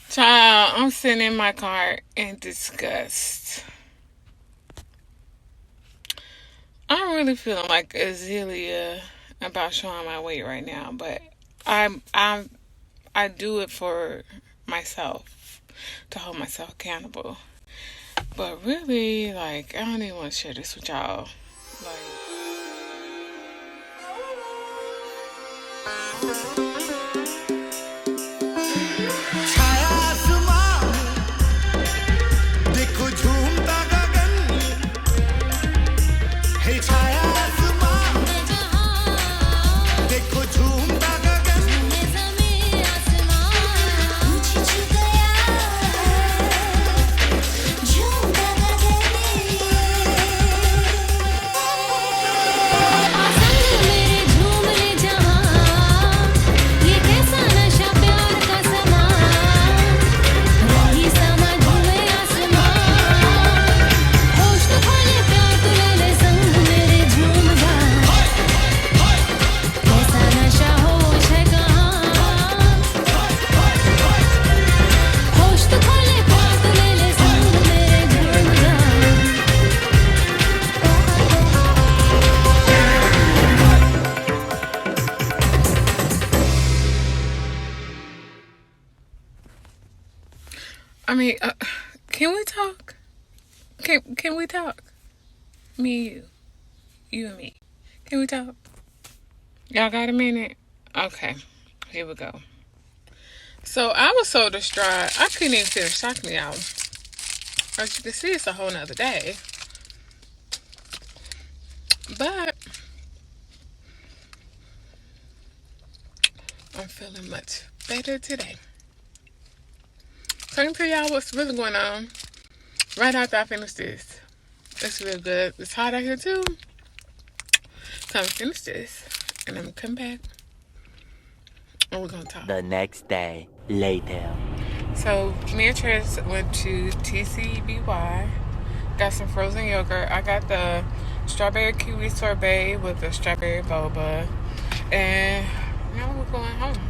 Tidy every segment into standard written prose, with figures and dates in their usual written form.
Child, I'm sitting in my car in disgust. I'm really feeling like Azealia about showing my weight right now, but I'm I do it for myself to hold myself accountable. But really, like, I don't even want to share this with y'all. Like, छाया आसमां देखो झूमता गगन है छाया आसमां देखो झूमता गगन ज़मीं आसमां पूछ गया झूमता गगन संग मेरे झूम ले जहां ये कैसा नशा प्यार का समा रही समझ हुए आसमां होश तो खोले प्यार तू ले ले संग मेरे झूम जा कैसा नशा होश है कहाँ होश तो खोले प्यार तू ले ले संग मेरे झूम जा I mean, can we talk? Can we talk? Me and you and me. Can we talk? Y'all got a minute? Okay, here we go. So I was so distraught, I couldn't even finish talking to y'all. As you can see, it's a whole nother day. But I'm feeling much better today. So I can tell y'all what's really going on right after I finish this. It's real good. It's hot out here too. So I'm gonna finish this and I'm gonna come back and we're gonna talk. The next day, later. So me and Trish went to TCBY, got some frozen yogurt. I got the strawberry kiwi sorbet with the strawberry boba, and now we're going home.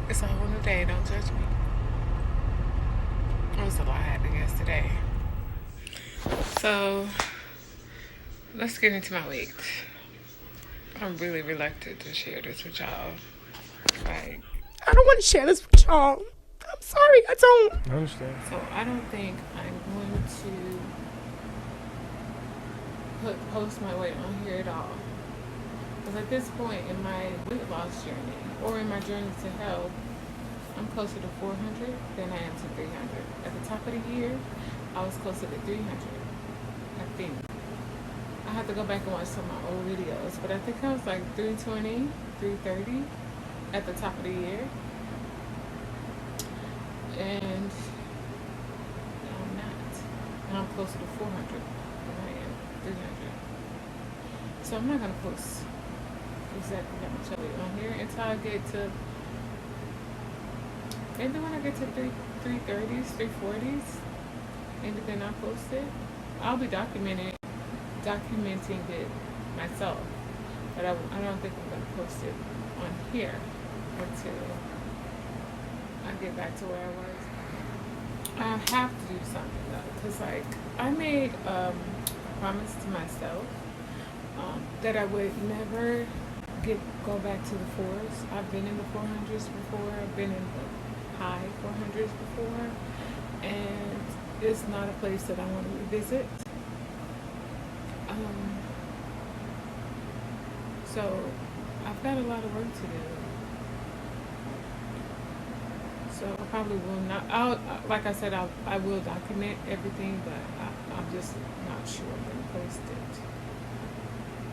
It's a whole new day, don't judge me. It was a lot happening yesterday. So let's get into my week. I'm really reluctant to share this with y'all. Like, I don't want to share this with y'all. I'm sorry, I don't. I understand. so I don't think I'm going to post my weight on here at all. Because at this point in my weight loss journey, or in my journey to health, I'm closer to 400 than I am to 300. At the top of the year, I was closer to 300, I think. I have to go back and watch some of my old videos, but I think I was like 320, 330 at the top of the year. And now I'm not. And I'm closer to 400 than I am 300. So I'm not going to post exactly how much I weigh on here until I get to, maybe when I get to 330s, 340s, and then I post it. I'll be documenting it myself, but I don't think I'm going to post it on here until I get back to where I was. I have to do something though, because like I made a promise to myself that I would never go back to the fours. I've been in the 400s before. I've been in the high 400s before, and it's not a place that I want to revisit. So I've got a lot of work to do. So I probably will not. Like I said, I will document everything, but I'm just not sure I'm going to post it.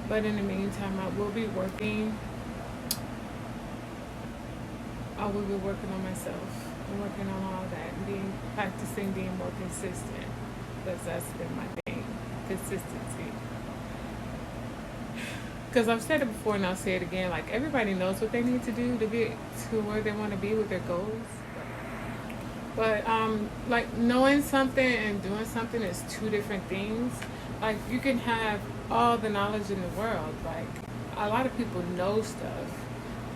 But in the meantime, I will be working. I will be working on myself and working on all that, and practicing being more consistent, because that's been my thing, consistency. Because I've said it before and I'll say it again, like everybody knows what they need to do to get to where they want to be with their goals. But like knowing something and doing something is two different things. Like you can have all the knowledge in the world. Like a lot of people know stuff.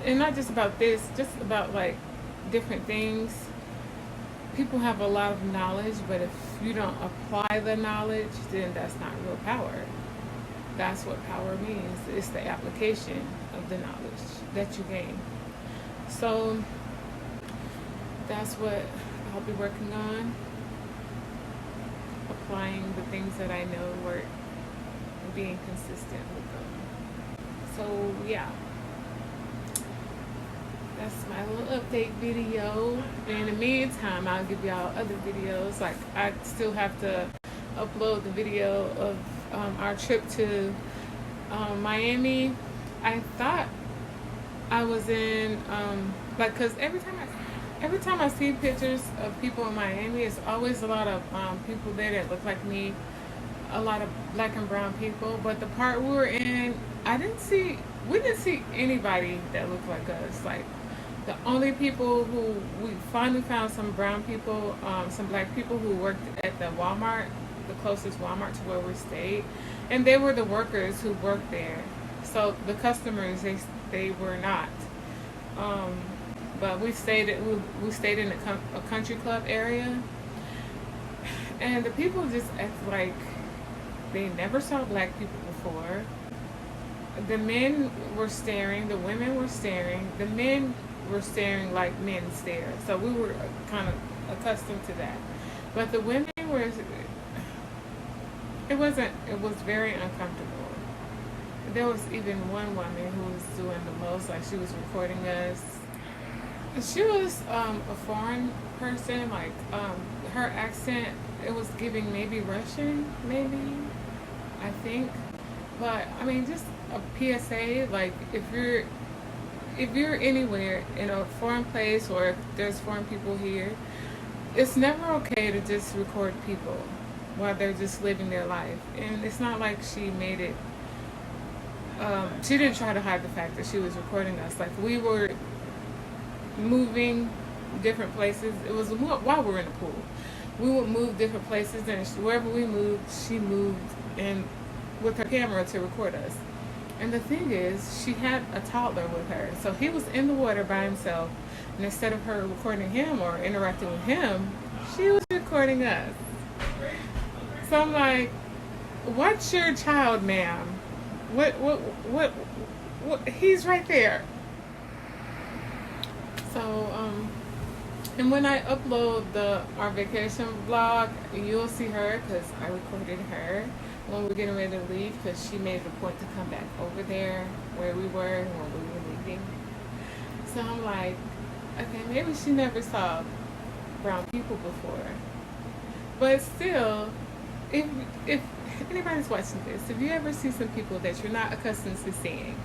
And not just about this, just about like different things. people have a lot of knowledge, but if you don't apply the knowledge, then that's not real power. That's what power means. It's the application of the knowledge that you gain. So that's what I'll be working on. Applying the things that I know work and being consistent with them. So yeah. That's my little update video. In the meantime, I'll give y'all other videos. Like, I still have to upload the video of our trip to Miami. I thought I was in, like, cause every time I see pictures of people in Miami, it's always a lot of people there that look like me, a lot of black and brown people. But the part we were in, we didn't see anybody that looked like us. Like, the only people who we finally found some brown people, some black people who worked at the Walmart, the closest Walmart to where we stayed, and they were the workers who worked there. So the customers, they were not. But we stayed in a country club area, and the people just act like they never saw black people before. The men were staring, the women were staring, the men were staring like men stare. So we were kind of accustomed to that. But the women were, it was very uncomfortable. There was even one woman who was doing the most, like she was recording us. She was a foreign person, like her accent, it was giving maybe Russian, maybe, I think. But I mean, just a PSA, like if you're anywhere in a foreign place, or if there's foreign people here, it's never okay to just record people while they're just living their life. And it's not like she made it, she didn't try to hide the fact that she was recording us. Like, we were moving different places. It was while we were in the pool. We would move different places, and wherever we moved, she moved in with her camera to record us. And the thing is, she had a toddler with her. So he was in the water by himself. And instead of her recording him or interacting with him, she was recording us. So I'm like, what's your child, ma'am? What, he's right there. So, and when I upload our vacation vlog, you'll see her, because I recorded her when we were getting ready to leave, because she made it a point to come back over there where we were when we were leaving. So I'm like, okay, maybe she never saw brown people before. But still, if anybody's watching this, if you ever see some people that you're not accustomed to seeing,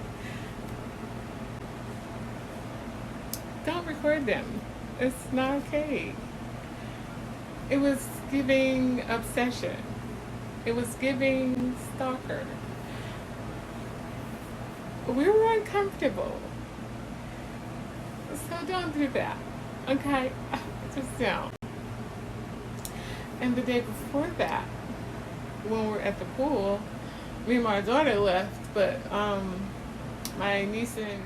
don't record them. It's not okay. It was giving obsession. It was giving stalker. We were uncomfortable. So don't do that. Okay? Just don't. And the day before that, when we were at the pool, me and my daughter left, but my niece and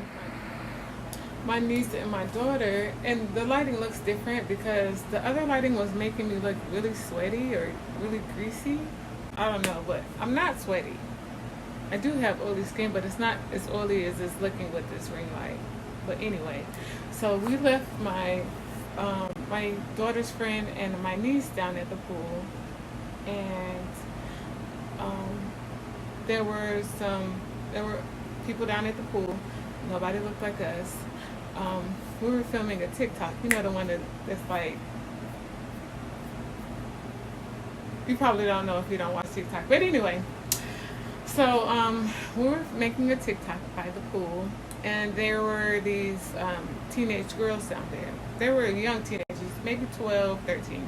my daughter, and the lighting looks different because the other lighting was making me look really sweaty or really greasy. I don't know, but I'm not sweaty. I do have oily skin, but it's not as oily as it's looking with this ring light. But anyway, so we left my daughter's friend and my niece down at the pool, and there were people down at the pool. Nobody looked like us. We were filming a TikTok. You know, the one that's like, you probably don't know if you don't watch TikTok. But anyway, so we were making a TikTok by the pool, and there were these teenage girls down there. They were young teenagers, maybe 12, 13.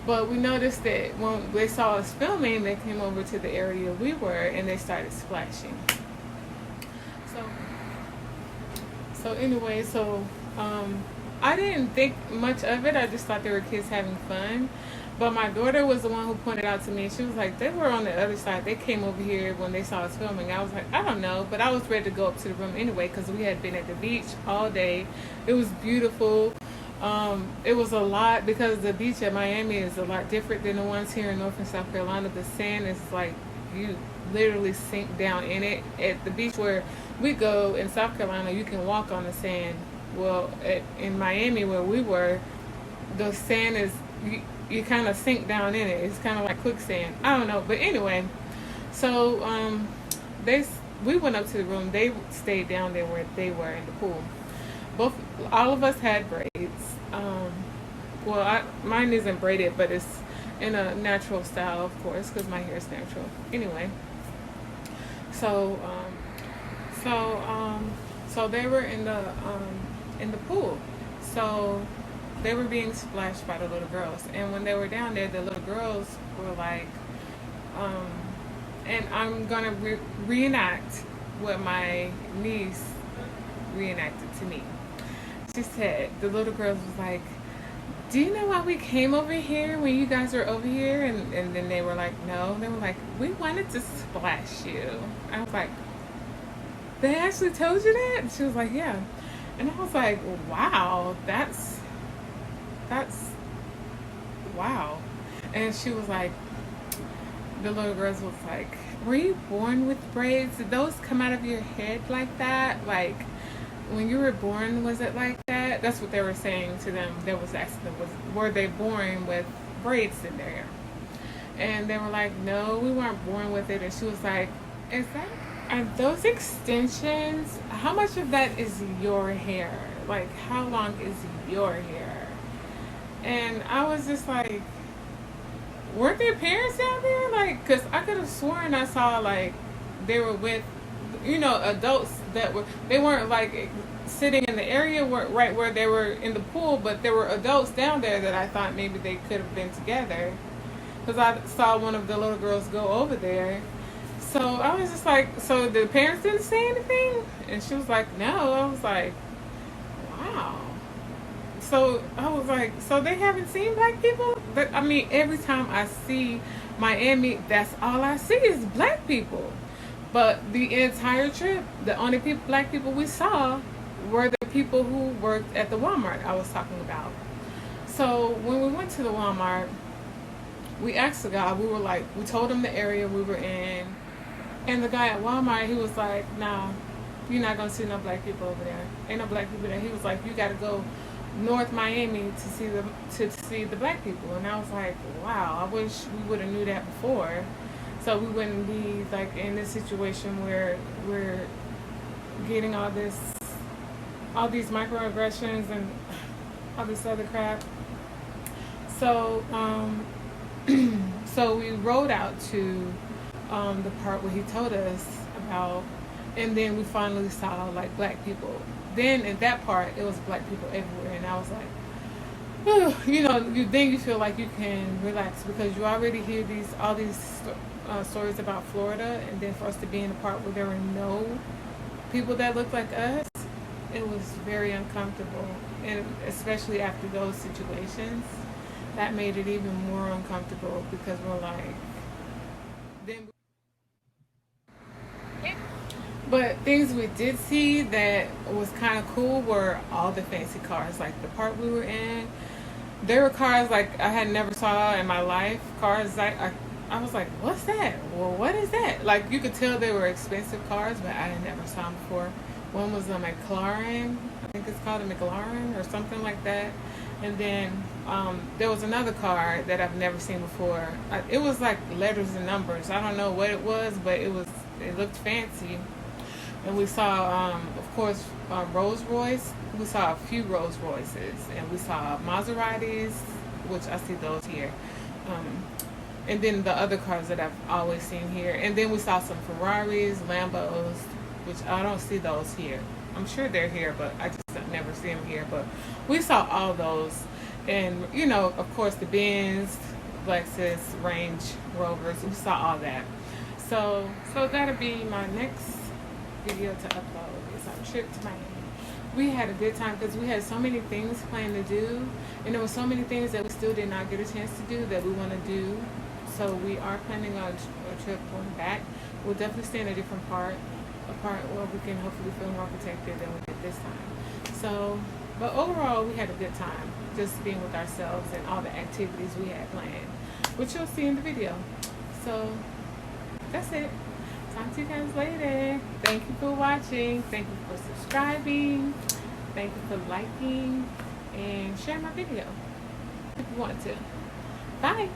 But we noticed that when they saw us filming, they came over to the area we were, and they started splashing. So anyway, I didn't think much of it. I just thought they were kids having fun. But my daughter was the one who pointed out to me. She was like, they were on the other side. They came over here when they saw us filming. I was like, I don't know. But I was ready to go up to the room anyway, because we had been at the beach all day. It was beautiful. It was a lot because the beach at Miami is a lot different than the ones here in North and South Carolina. The sand is like you literally sink down in it. At the beach where we go in South Carolina, you can walk on the sand. Well, in Miami where we were, the sand is you kind of sink down in it. It's kind of like quicksand. I don't know, but anyway, so they we went up to the room. They stayed down there where they were in the pool. All of us had braids. Mine isn't braided, but it's in a natural style, of course, because my hair is natural. Anyway, so so they were in the pool. So they were being splashed by the little girls, and when they were down there, the little girls were like, and I'm gonna reenact what my niece reenacted to me. She said, the little girls was like, do you know why we came over here when you guys were over here? And then they were like, no. They were like, we wanted to splash you. I was like, they actually told you that? And she was like, yeah. And I was like, wow, that's wow. And she was like, the little girls was like, were you born with braids? Did those come out of your head like that? Like, when you were born, was it like that? That's what they were saying to them. They was asking them, were they born with braids in their hair? And they were like, no, we weren't born with it. And she was like, are those extensions? How much of that is your hair? Like, how long is your hair? And I was just like, weren't their parents down there? Like, because I could have sworn I saw, like, they were with, adults they weren't like sitting in the area right where they were in the pool, but there were adults down there that I thought maybe they could have been together, because I saw one of the little girls go over there. So I was just like, so the parents didn't say anything? And she was like, no. I was like, wow. So I was like, so they haven't seen black people? But I mean, every time I see Miami, that's all I see is black people. But the entire trip, the only black people we saw were the people who worked at the Walmart I was talking about. So when we went to the Walmart, we asked the guy, we told him the area we were in. And the guy at Walmart, he was like, nah, you're not going to see no black people over there. Ain't no black people there. He was like, you got to go North Miami to see the black people. And I was like, wow, I wish we would have knew that before. So we wouldn't be like in this situation where we're getting all these microaggressions and all this other crap. So so we rode out to the part where he told us about, and then we finally saw like black people. Then in that part, it was black people everywhere, and I was like, you feel like you can relax, because you already hear all these stories about Florida, and then for us to be in a part where there were no people that looked like us, it was very uncomfortable. And especially after those situations, that made it even more uncomfortable, because we're like, but things we did see that was kind of cool were all the fancy cars. Like the part we were in, there were cars like I had never saw in my life. Cars I was like, what's that? Well, what is that? Like, you could tell they were expensive cars, but I had never saw them before. One was a McLaren. I think it's called a McLaren or something like that. And then there was another car that I've never seen before. It was like letters and numbers. I don't know what it was, but it looked fancy. And we saw, of course, Rolls Royce. We saw a few Rolls Royces, and we saw Maseratis, which I see those here. And then the other cars that I've always seen here. And then we saw some Ferraris, Lambos, which I don't see those here. I'm sure they're here, but I just never see them here. But we saw all those. And, of course, the Benz, Lexus, Range Rovers. We saw all that. So that'll be my next video to upload. It's our trip to Miami. We had a good time because we had so many things planned to do. And there were so many things that we still did not get a chance to do that we want to do. So we are planning on a trip going back. We'll definitely stay in a different part, a part where we can hopefully feel more protected than we did this time. So But overall, we had a good time just being with ourselves and all the activities we had planned, which you'll see in the video. So that's it. Talk to you guys later. Thank you for watching. Thank you for subscribing. Thank you for liking and share my video if you want to. Bye.